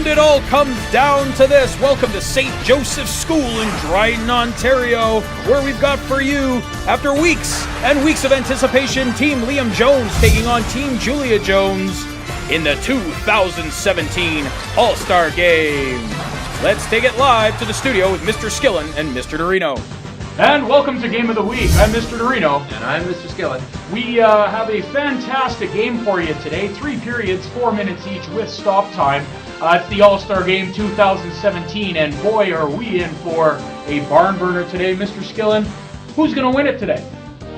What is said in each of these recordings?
And it all comes down to this. Welcome to St. Joseph's School in Dryden, Ontario, where we've got for you, after weeks and weeks of anticipation, Team Liam Jones taking on Team Julia Jones in the 2017 All-Star Game. Let's take it live to the studio with Mr. Skillen and Mr. Dorino. And welcome to Game of the Week. I'm Mr. Dorino. And I'm Mr. Skillen. We have a fantastic game for you today. 3 periods, 4 minutes each with stop time. It's the All-Star Game 2017, and boy, are we in for a barn burner today. Mr. Skillen, who's going to win it today?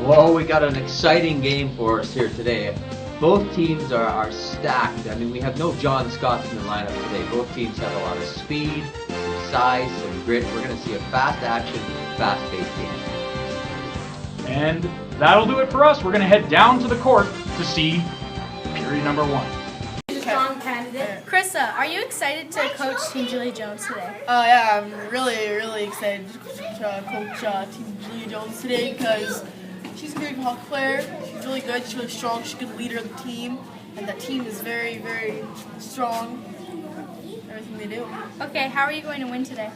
Well, we got an exciting game for us here today. Both teams are stacked. I mean, we have no John Scotts in the lineup today. Both teams have a lot of speed, some size, some grit. We're going to see a fast action, fast-paced game. And that'll do it for us. We're going to head down to the court to see period number 1. Strong candidate. Krista, are you excited to coach Team Julia Jones today? Yeah, I'm really excited to coach Team Julia Jones today because she's a great hockey player. She's really good. She's really strong. She's a good leader of the team, and the team is very strong. Everything they do. Okay, how are you going to win today?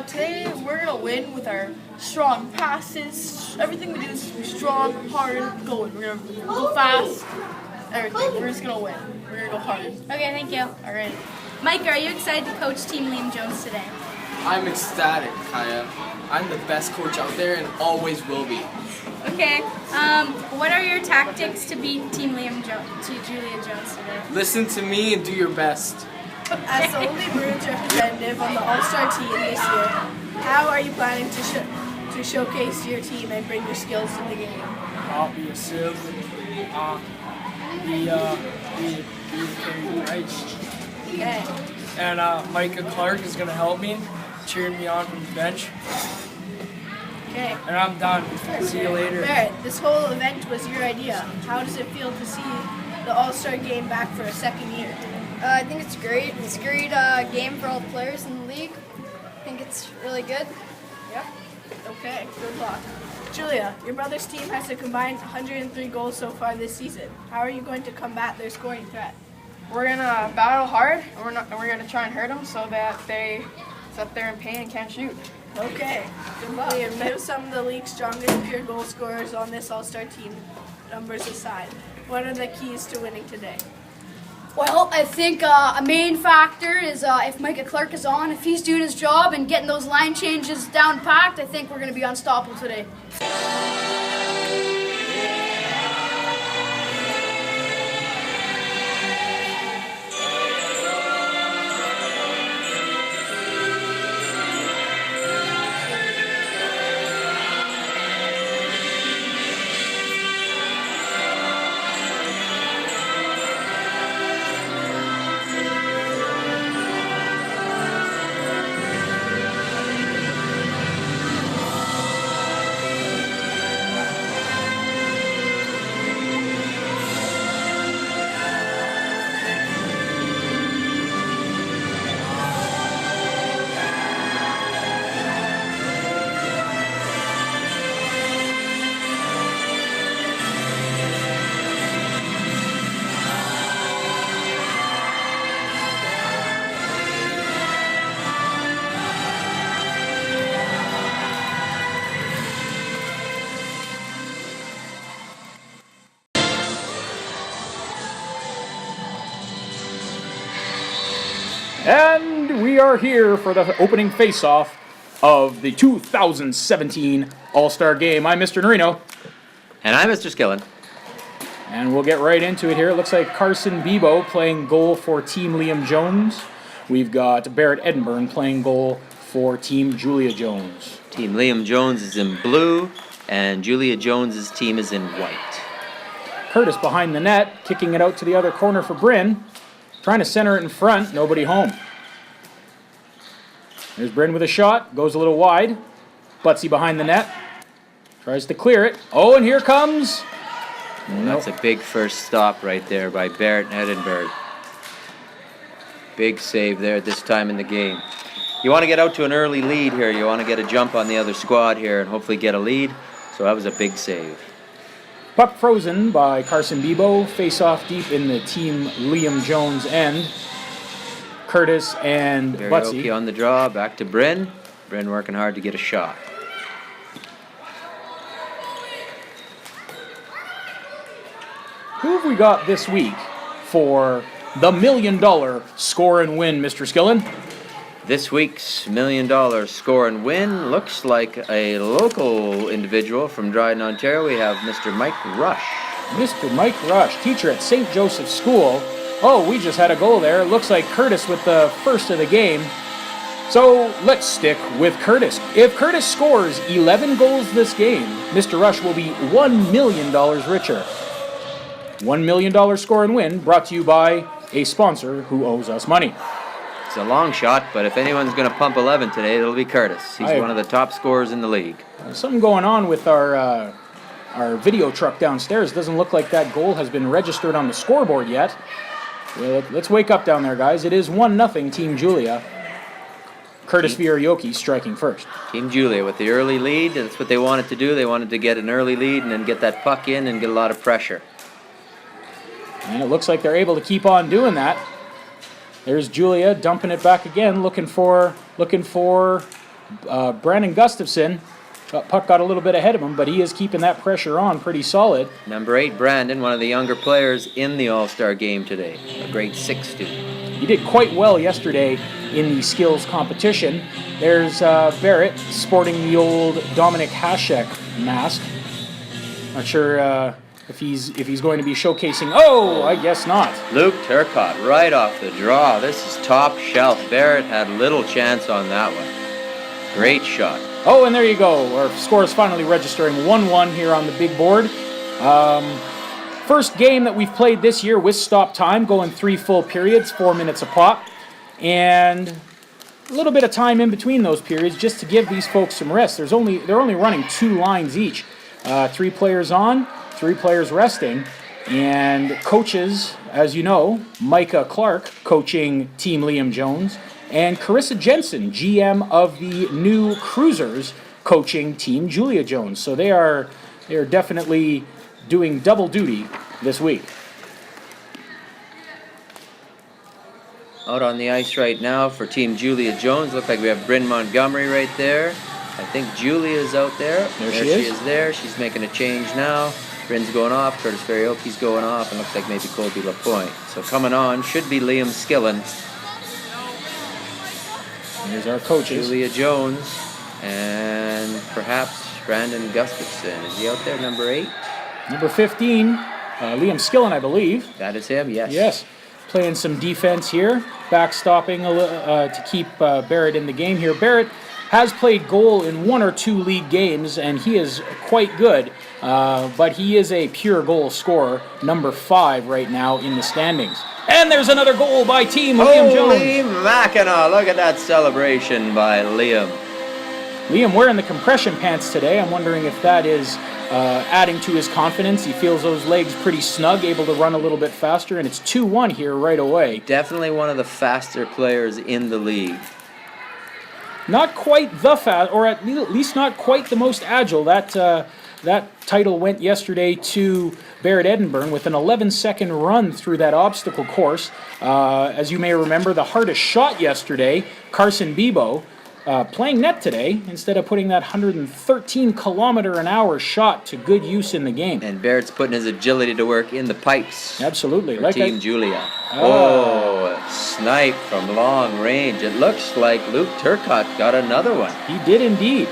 Today we're gonna win with our strong passes. Everything we do is strong, hard, going. We're gonna go fast. Everything. We're just gonna win. We're gonna go hard. Okay, thank you. All right. Mike, are you excited to coach Team Liam Jones today? I'm ecstatic, Kaya. I'm the best coach out there and always will be. Okay, what are your tactics to beat Team Liam Jones, to Julia Jones today? Listen to me and do your best. As the only Bruins representative on the All-Star team this year, how are you planning to showcase your team and bring your skills to the game? I'll be a sieve. Be right. Okay. And Micah Clark is going to help me, cheering me on from the bench. Okay. And I'm done. See you later. Barrett, this whole event was your idea. How does it feel to see the All-Star game back for a second year? I think it's great. It's a great game for all the players in the league. I think it's really good. Yep. Okay, good luck. Julia, your brother's team has a combined 103 goals so far this season. How are you going to combat their scoring threat? We're gonna battle hard, and we're gonna try and hurt them so that they sit there in pain and can't shoot. Okay, good luck. Liam, who some of the league's strongest pure goal scorers on this All-Star team, numbers aside, what are the keys to winning today? Well, I think a main factor is if Micah Clark is on, if he's doing his job and getting those line changes down packed, I think we're going to be unstoppable today. And we are here for the opening face-off of the 2017 All-Star Game. I'm Mr. Norino. And I'm Mr. Skillen. And we'll get right into it here. It looks like Carson Bebo playing goal for Team Liam Jones. We've got Barrett Edinburgh playing goal for Team Julia Jones. Team Liam Jones is in blue, and Julia Jones's team is in white. Curtis behind the net, kicking it out to the other corner for Bryn. Trying to center it in front, nobody home. There's Bryn with a shot, goes a little wide. Butsy behind the net, tries to clear it. Oh, and here comes... That's a big first stop right there by Barrett Edinburgh. Big save there this time in the game. You want to get out to an early lead here. You want to get a jump on the other squad here and hopefully get a lead. So that was a big save. Puck frozen by Carson Bebo. Face off deep in the Team Liam Jones end. Curtis and Butsy Butsy. on the draw, back to Bryn. Bryn working hard to get a shot. Who have we got this week for the $1 million score and win, Mr. Skillen? This week's $1 million score and win looks like a local individual from Dryden, Ontario. We have Mr. Mike Rush. Mr. Mike Rush, teacher at St. Joseph's School. Oh, we just had a goal there. Looks like Curtis with the first of the game. So let's stick with Curtis. If Curtis scores 11 goals this game, Mr. Rush will be $1 million richer. $1 million score and win brought to you by a sponsor who owes us money. It's a long shot, but if anyone's going to pump 11 today, it'll be Curtis. He's one of the top scorers in the league. Something going on with our video truck downstairs. Doesn't look like that goal has been registered on the scoreboard yet. Well, let's wake up down there, guys. It is 1-0 Team Julia. Curtis Vierioki striking first. Team Julia with the early lead. That's what they wanted to do. They wanted to get an early lead and then get that puck in and get a lot of pressure. And it looks like they're able to keep on doing that. There's Julia dumping it back again, looking for Brandon Gustafson. Puck got a little bit ahead of him, but he is keeping that pressure on pretty solid. Number 8, Brandon, one of the younger players in the All-Star game today. A grade 6 student. He did quite well yesterday in the skills competition. There's Barrett sporting the old Dominic Hasek mask. Not sure if he's going to be showcasing. Oh, I guess not. Luke Turcotte right off the draw. This is top shelf. Barrett had little chance on that one. Great shot. Oh, and there you go. Our score is finally registering 1-1 here on the big board. First game that we've played this year with stop time, going 3 full periods, 4 minutes a pop. And a little bit of time in between those periods just to give these folks some rest. They're only running 2 lines each. 3 players on, 3 players resting. And coaches, as you know, Micah Clark coaching Team Liam Jones, and Carissa Jensen, GM of the new Cruisers, coaching Team Julia Jones. So they are definitely doing double duty this week. Out on the ice right now for Team Julia Jones. Looks like we have Bryn Montgomery right there. I think Julia's out there. There she is there. She's making a change now. Bryn's going off. Curtis Ferrioki's going off. And looks like maybe Colby Lapointe. So coming on should be Liam Skillen. Here's our coaches. Julia Jones and perhaps Brandon Gustafson. Is he out there, number 8? Number 15, Liam Skillen, I believe. That is him, yes. Yes, playing some defense here, backstopping to keep Barrett in the game here. Barrett has played goal in 1 or 2 league games, and he is quite good, but he is a pure goal scorer, number 5 right now in the standings. And there's another goal by Team Liam Jones. Holy Mackinac, look at that celebration by Liam. Liam wearing the compression pants today. I'm wondering if that is adding to his confidence. He feels those legs pretty snug, able to run a little bit faster, and it's 2-1 here right away. Definitely one of the faster players in the league. Not quite the fast, or at least not quite the most agile. That title went yesterday to Barrett Edinburgh with an 11-second run through that obstacle course. As you may remember, the hardest shot yesterday, Carson Bebo, playing net today instead of putting that 113-kilometer-an-hour shot to good use in the game. And Barrett's putting his agility to work in the pipes. Absolutely. For Team Julia. Oh, snipe from long range. It looks like Luke Turcotte got another one. He did indeed.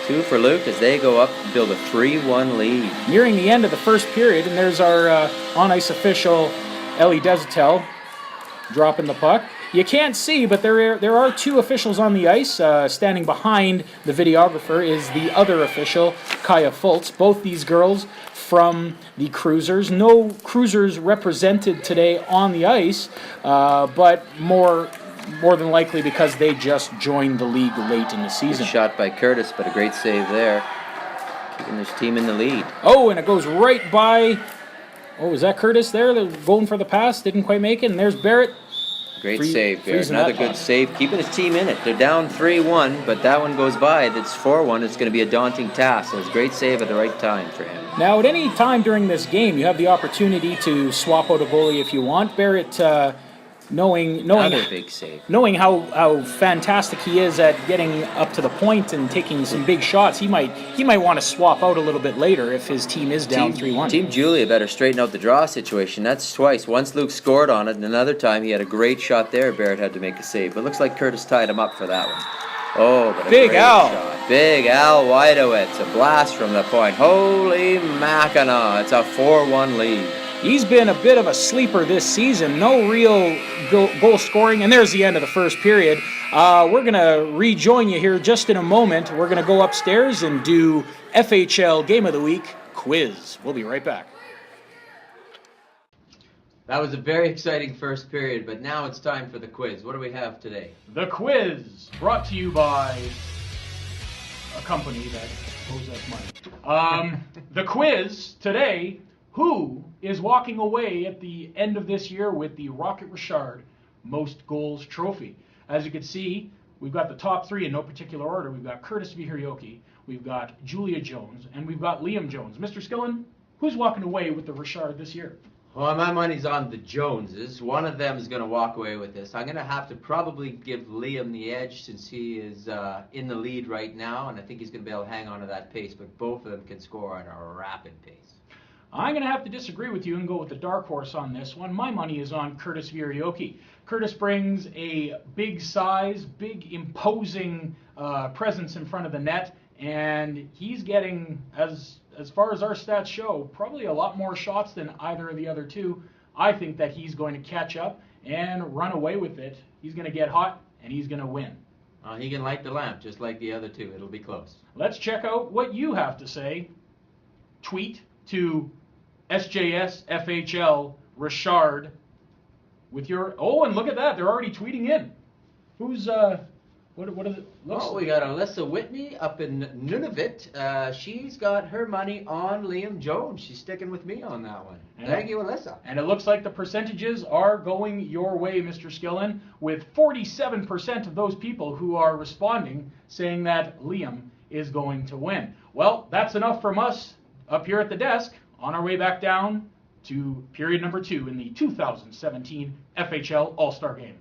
2 for Luke as they go up and build a 3-1 lead. Nearing the end of the first period, and there's our on-ice official, Ellie Desatel, dropping the puck. You can't see, but there are 2 officials on the ice. Standing behind the videographer is the other official, Kaya Fultz. Both these girls from the Cruisers. No Cruisers represented today on the ice, but more than likely because they just joined the league late in the season. Good shot by Curtis, but a great save there. Keeping this team in the lead. Oh, and it goes right by... Oh, is that Curtis there? They're going for the pass. Didn't quite make it. And there's Barrett. Great save, Barrett. Another good save. Keeping his team in it. They're down 3-1, but that one goes by. It's 4-1. It's going to be a daunting task. So it's a great save at the right time for him. Now, at any time during this game, you have the opportunity to swap out a goalie if you want. Barrett knowing Another big save. knowing how fantastic he is at getting up to the point and taking some big shots, he might want to swap out a little bit later if his team is down 3-1. Team Julia better straighten out the draw situation. That's twice. Once Luke scored on it, and another time he had a great shot there. Barrett had to make a save. But it looks like Curtis tied him up for that one. Oh, but a Big great Al. shot. Big Al Wydowitz. A blast from the point. Holy Mackinac. It's a 4-1 lead. He's been a bit of a sleeper this season. No real goal scoring. And there's the end of the first period. We're going to rejoin you here just in a moment. We're going to go upstairs and do FHL Game of the Week quiz. We'll be right back. That was a very exciting first period, but now it's time for the quiz. What do we have today? The quiz, brought to you by a company that owes us money. The quiz today, who is walking away at the end of this year with the Rocket Richard Most Goals Trophy? As you can see, we've got the top three in no particular order. We've got Curtis Vihirioki, we've got Julia Jones, and we've got Liam Jones. Mr. Skillen, who's walking away with the Richard this year? Well, my money's on the Joneses. One of them is going to walk away with this. I'm going to have to probably give Liam the edge since he is in the lead right now, and I think he's going to be able to hang on to that pace, but both of them can score at a rapid pace. I'm going to have to disagree with you and go with the dark horse on this one. My money is on Curtis Vihirioki. Curtis brings a big size, big imposing presence in front of the net, and he's getting, as far as our stats show, probably a lot more shots than either of the other two. I think that he's going to catch up and run away with it. He's going to get hot, and he's going to win. He can light the lamp just like the other two. It'll be close. Let's check out what you have to say. Tweet to SJS FHL Richard with your... Oh, and look at that. They're already tweeting in. Who's... What is it? We got Alyssa Whitney up in Nunavut. She's got her money on Liam Jones. She's sticking with me on that one. Thank you, Alyssa. And it looks like the percentages are going your way, Mr. Skillen, with 47% of those people who are responding saying that Liam is going to win. Well, that's enough from us up here at the desk. On our way back down to period number 2 in the 2017 FHL All-Star Game.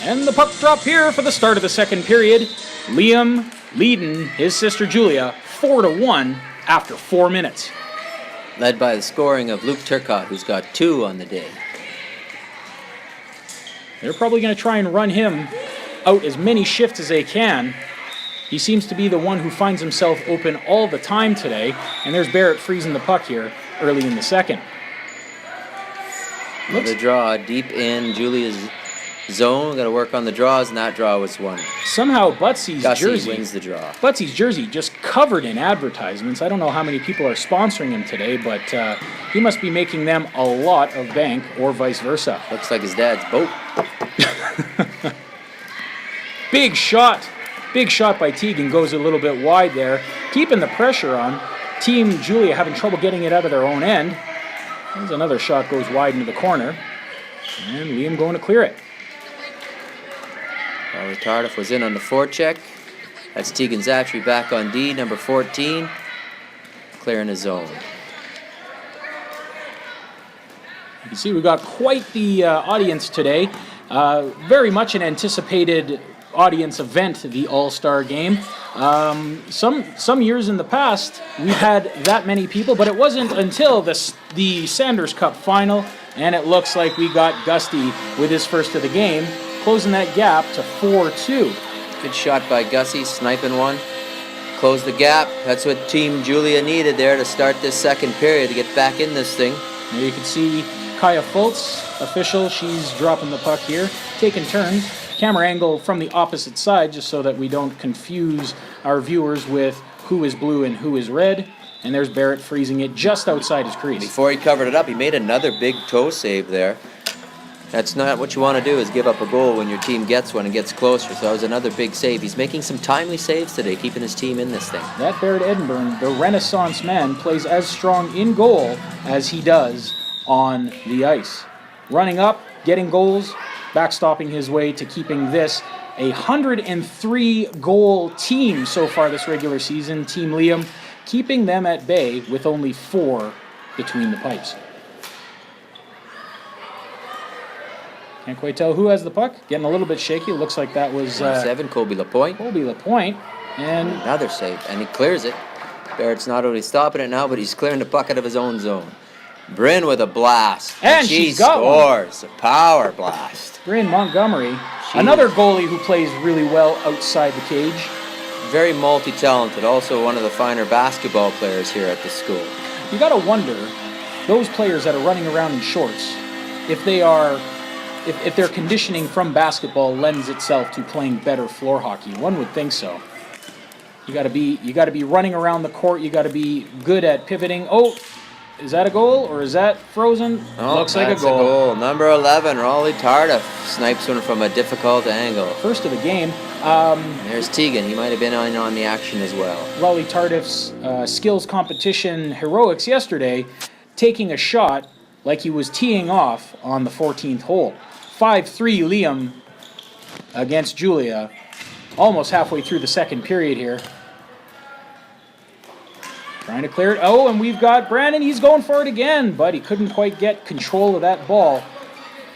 And the puck drop here for the start of the second period. Liam leading his sister Julia 4-1 after 4 minutes. Led by the scoring of Luke Turcotte, who's got 2 on the day. They're probably going to try and run him out as many shifts as they can. He seems to be the one who finds himself open all the time today. And there's Barrett freezing the puck here early in the second. The draw deep in Julia's zone. Got to work on the draws, and that draw was won. Somehow Butsy's jersey wins the draw. Butsy's jersey just covered in advertisements. I don't know how many people are sponsoring him today, but he must be making them a lot of bank, or vice versa. Looks like his dad's boat. Big shot by Teagan, goes a little bit wide there, keeping the pressure on. Team Julia having trouble getting it out of their own end. There's another shot, goes wide into the corner, and Liam going to clear it. Tardif was in on the forecheck. That's Tegan Zatry back on D, number 14, clearing his zone. You can see we've got quite the audience today. Very much an anticipated audience event, the All-Star Game. Some years in the past, we've had that many people, but it wasn't until the Sanders Cup final, and it looks like we got Gusty with his first of the game, closing that gap to 4-2. Good shot by Gussie, sniping one. Close the gap. That's what Team Julia needed there to start this second period to get back in this thing. Now you can see Kaya Fultz, official. She's dropping the puck here, taking turns. Camera angle from the opposite side just so that we don't confuse our viewers with who is blue and who is red. And there's Barrett freezing it just outside his crease. Before he covered it up, he made another big toe save there. That's not what you want to do, is give up a goal when your team gets one and gets closer. So that was another big save. He's making some timely saves today, keeping his team in this thing. That Barrett Edinburgh, the Renaissance man, plays as strong in goal as he does on the ice. Running up, getting goals, backstopping his way to keeping this a 103-goal team so far this regular season. Team Liam keeping them at bay with only 4 between the pipes. Can't quite tell who has the puck. Getting a little bit shaky. Looks like that was... 7, Colby Lapointe. Colby Lapointe. And another save, and he clears it. Barrett's not only stopping it now, but he's clearing the puck out of his own zone. Bryn with a blast. And she she's got scores. A power blast. Bryn Montgomery, another goalie who plays really well outside the cage. Very multi-talented. Also one of the finer basketball players here at the school. You got to wonder, those players that are running around in shorts, if their conditioning from basketball lends itself to playing better floor hockey. One would think so. You got to be running around the court. You got to be good at pivoting. Oh, is that a goal or is that frozen? Oh, looks like a that's goal. Number 11, Raleigh Tardif snipes one from a difficult angle. First of the game. There's Tegan. He might have been on the action as well. Raleigh Tardif's skills competition heroics yesterday, taking a shot like he was teeing off on the 14th hole. 5-3 Liam against Julia. Almost halfway through the second period here. Trying to clear it. Oh, and we've got Brandon. He's going for it again, but he couldn't quite get control of that ball.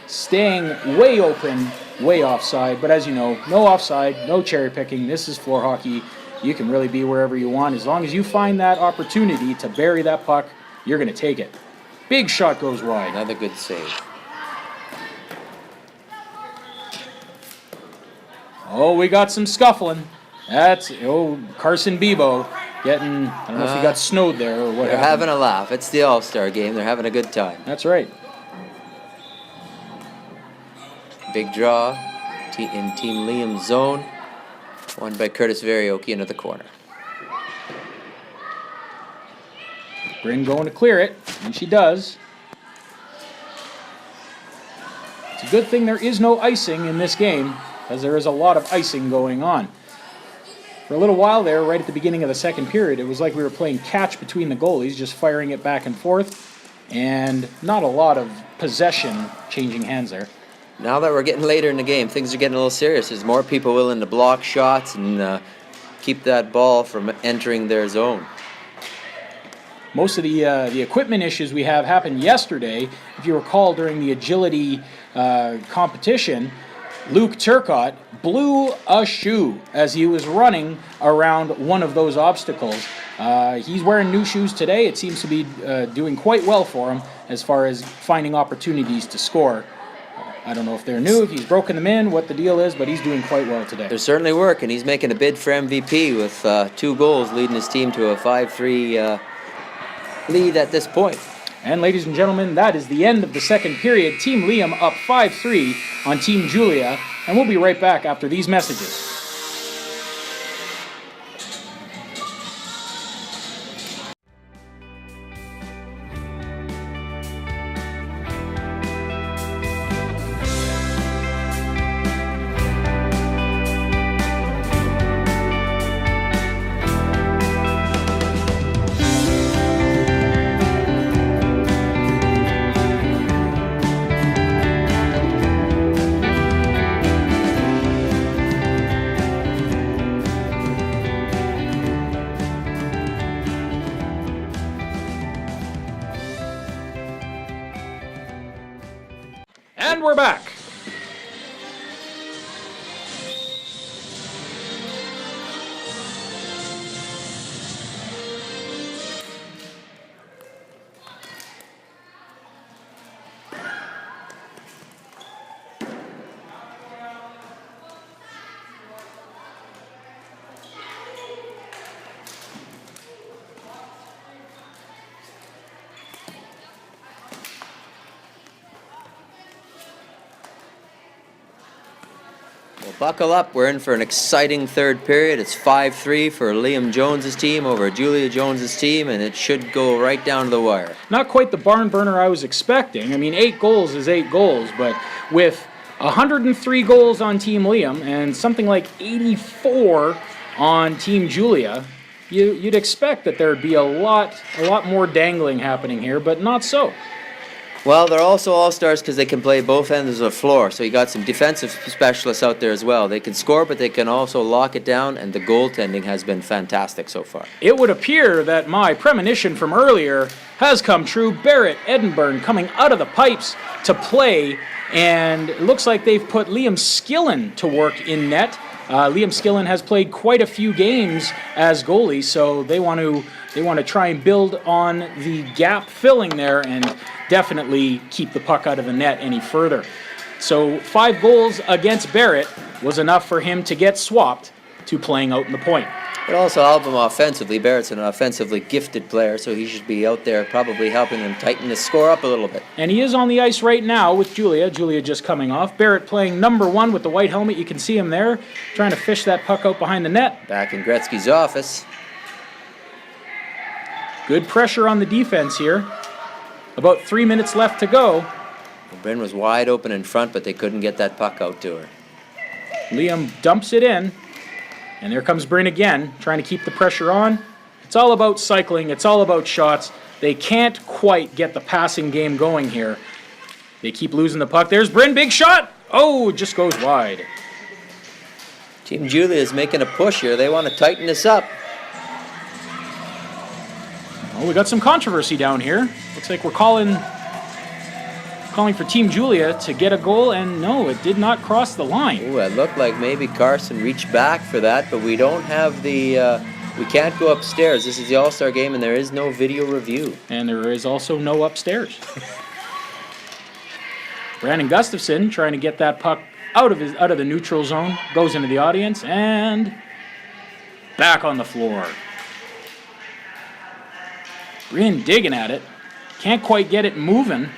Staying way open, way offside. But as you know, no offside, no cherry picking. This is floor hockey. You can really be wherever you want. As long as you find that opportunity to bury that puck, you're going to take it. Big shot goes wide. Another good save. Oh, we got some scuffling. That's, Carson Bebo getting, I don't know if he got snowed there or what They're happened. having a laugh. It's the All-Star game. They're having a good time. That's right. Big draw in Team Liam's zone. Won by Curtis Varioki into the corner. Bryn going to clear it, and she does. It's a good thing there is no icing in this game, as there is a lot of icing going on. For a little while there, right at the beginning of the second period, it was like we were playing catch between the goalies, just firing it back and forth, and not a lot of possession changing hands there. Now that we're getting later in the game, things are getting a little serious. There's more people willing to block shots and keep that ball from entering their zone. Most of the equipment issues we have happened yesterday. If you recall, during the agility competition, Luke Turcotte blew a shoe as he was running around one of those obstacles. He's wearing new shoes today. It seems to be doing quite well for him as far as finding opportunities to score. I don't know if they're new, if he's broken them in, what the deal is, but he's doing quite well today. They're certainly working. He's making a bid for MVP with 2 goals, leading his team to a 5-3 lead at this point. And ladies and gentlemen, that is the end of the second period. Team Liam up 5-3 on Team Julia, and we'll be right back after these messages. And we're back. Well, buckle up. We're in for an exciting third period. It's 5-3 for Liam Jones's team over Julia Jones's team, and it should go right down to the wire. Not quite the barn burner I was expecting. I mean, 8 goals is 8 goals, but with 103 goals on Team Liam and something like 84 on Team Julia, you'd expect that there'd be a lot more dangling happening here, but not so. Well, they're also all-stars because they can play both ends of the floor, so you got some defensive specialists out there as well. They can score, but they can also lock it down, and the goaltending has been fantastic so far. It would appear that my premonition from earlier has come true. Barrett Edinburgh coming out of the pipes to play, and it looks like they've put Liam Skillen to work in net. Liam Skillen has played quite a few games as goalie, so they want to try and build on the gap filling there and definitely keep the puck out of the net any further. So 5 goals against Barrett was enough for him to get swapped to playing out in the point. It also helped him offensively. Barrett's an offensively gifted player, so he should be out there probably helping him tighten his score up a little bit. And he is on the ice right now with Julia. Julia just coming off. Barrett playing number 1 with the white helmet. You can see him there trying to fish that puck out behind the net. Back in Gretzky's office. Good pressure on the defense here. About 3 minutes left to go. Bryn was wide open in front, but they couldn't get that puck out to her. Liam dumps it in. And there comes Bryn again, trying to keep the pressure on. It's all about cycling. It's all about shots. They can't quite get the passing game going here. They keep losing the puck. There's Bryn, big shot. Oh, it just goes wide. Team Julia is making a push here. They want to tighten this up. Oh, we got some controversy down here. Looks like we're calling for Team Julia to get a goal, and no, it did not cross the line. Ooh, it looked like maybe Carson reached back for that, but we don't have the, we can't go upstairs. This is the All-Star game, and there is no video review. And there is also no upstairs. Brandon Gustafson trying to get that puck out of the neutral zone, goes into the audience, and back on the floor. Bryn digging at it. Can't quite get it moving.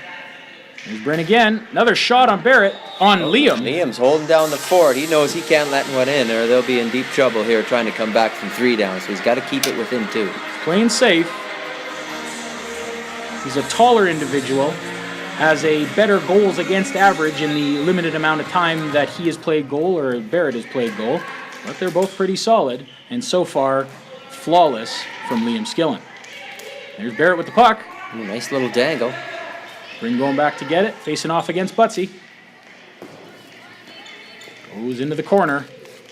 There's Bryn again. Another shot on Barrett. On Liam. Liam's holding down the fort. He knows he can't let one in, or they'll be in deep trouble here trying to come back from 3 down. So he's got to keep it within 2. Playing safe. He's a taller individual. Has a better goals against average in the limited amount of time that he has played goal or Barrett has played goal. But they're both pretty solid. And so far, flawless from Liam Skillen. There's Barrett with the puck. Ooh, nice little dangle. Bryn going back to get it, facing off against Butsy. Goes into the corner.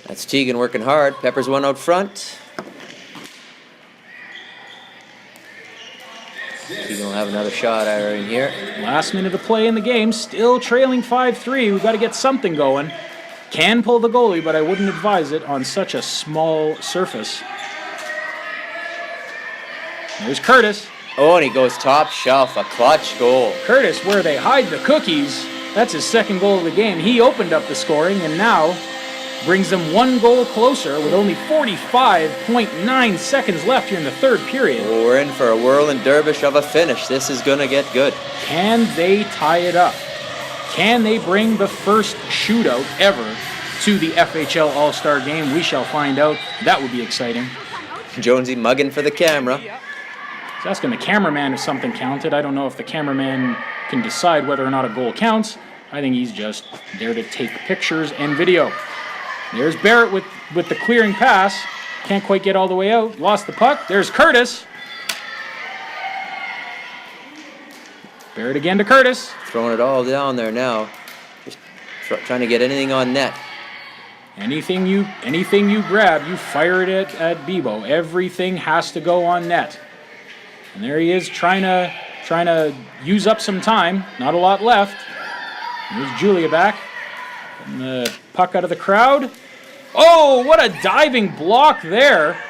That's Tegan working hard. Peppers one out front. Tegan will have another shot at her in here. Last minute of play in the game, still trailing 5-3. We've got to get something going. Can pull the goalie, but I wouldn't advise it on such a small surface. There's Curtis. Oh, and he goes top shelf, a clutch goal. Curtis, where they hide the cookies. That's his 2nd goal of the game. He opened up the scoring and now brings them 1 goal closer with only 45.9 seconds left here in the 3rd period. Oh, we're in for a whirling dervish of a finish. This is going to get good. Can they tie it up? Can they bring the first shootout ever to the FHL All-Star Game? We shall find out. That would be exciting. Jonesy mugging for the camera. He's asking the cameraman if something counted. I don't know if the cameraman can decide whether or not a goal counts. I think he's just there to take pictures and video. There's Barrett with the clearing pass. Can't quite get all the way out. Lost the puck. There's Curtis. Barrett again to Curtis. Throwing it all down there now. Just trying to get anything on net. Anything you grab, you fire it at Bebo. Everything has to go on net. And there he is trying to use up some time. Not a lot left. There's Julia back. And the puck out of the crowd. Oh, what a diving block there.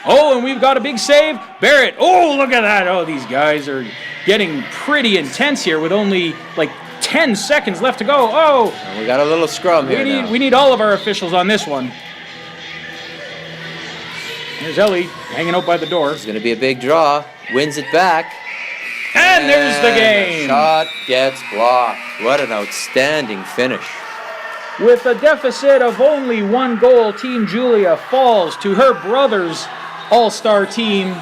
Oh, and we've got a big save. Barrett. Oh, look at that. Oh, these guys are getting pretty intense here with only like 10 seconds left to go. Oh. And we got a little scrum here now. We need all of our officials on this one. There's Ellie hanging out by the door. It's going to be a big draw. Wins it back. And there's the game. The shot gets blocked. What an outstanding finish. With a deficit of only 1 goal, Team Julia falls to her brother's all-star team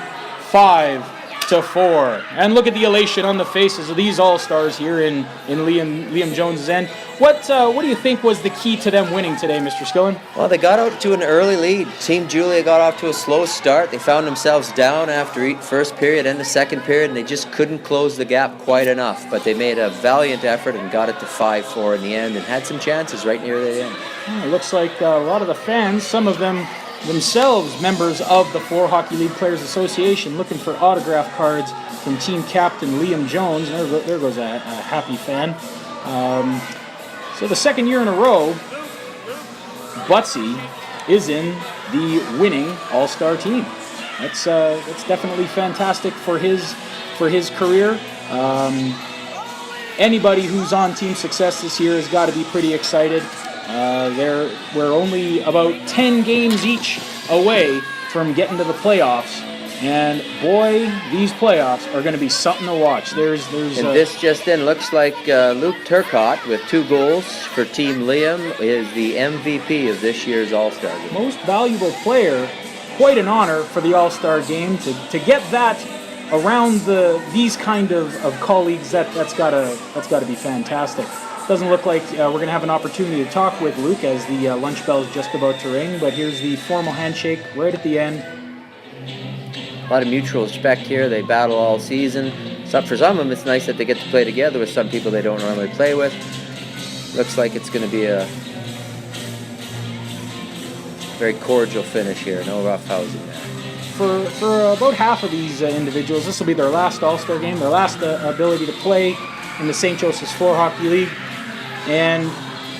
5-4. And look at the elation on the faces of these all-stars here in Liam Jones' end. What do you think was the key to them winning today, Mr. Skillen? Well, they got out to an early lead. Team Julia got off to a slow start. They found themselves down after first period and the second period, and they just couldn't close the gap quite enough. But they made a valiant effort and got it to 5-4 in the end and had some chances right near the end. It looks like a lot of the fans, some of them themselves members of the Floor Hockey League Players Association, looking for autograph cards from team captain Liam Jones. There goes a happy fan. So the second year in a row, Butsy is in the winning all-star team. That's definitely fantastic for his career. Anybody who's on Team Success this year has got to be pretty excited. We're only about 10 games each away from getting to the playoffs. And boy, these playoffs are going to be something to watch. And this just in, looks like Luke Turcott with 2 goals for Team Liam is the MVP of this year's All-Star game. Most valuable player, quite an honor for the All-Star game to get that around these kind of colleagues. That's got to be fantastic. Doesn't look like we're going to have an opportunity to talk with Luke as the lunch bell is just about to ring. But here's the formal handshake right at the end. A lot of mutual respect here. They battle all season. So for some of them, it's nice that they get to play together with some people they don't normally play with. Looks like it's going to be a very cordial finish here. No rough housing there. For about half of these individuals, this will be their last All-Star game, their last ability to play in the St. Joseph's Floor Hockey League. And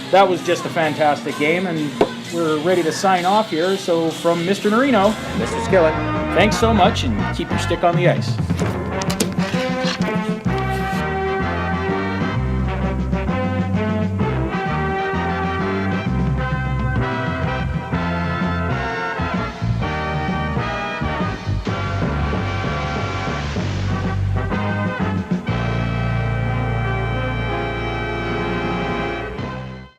that was just a fantastic game, and we're ready to sign off here. So from Mr. Norino, Mr. Skillen, thanks so much, and keep your stick on the ice.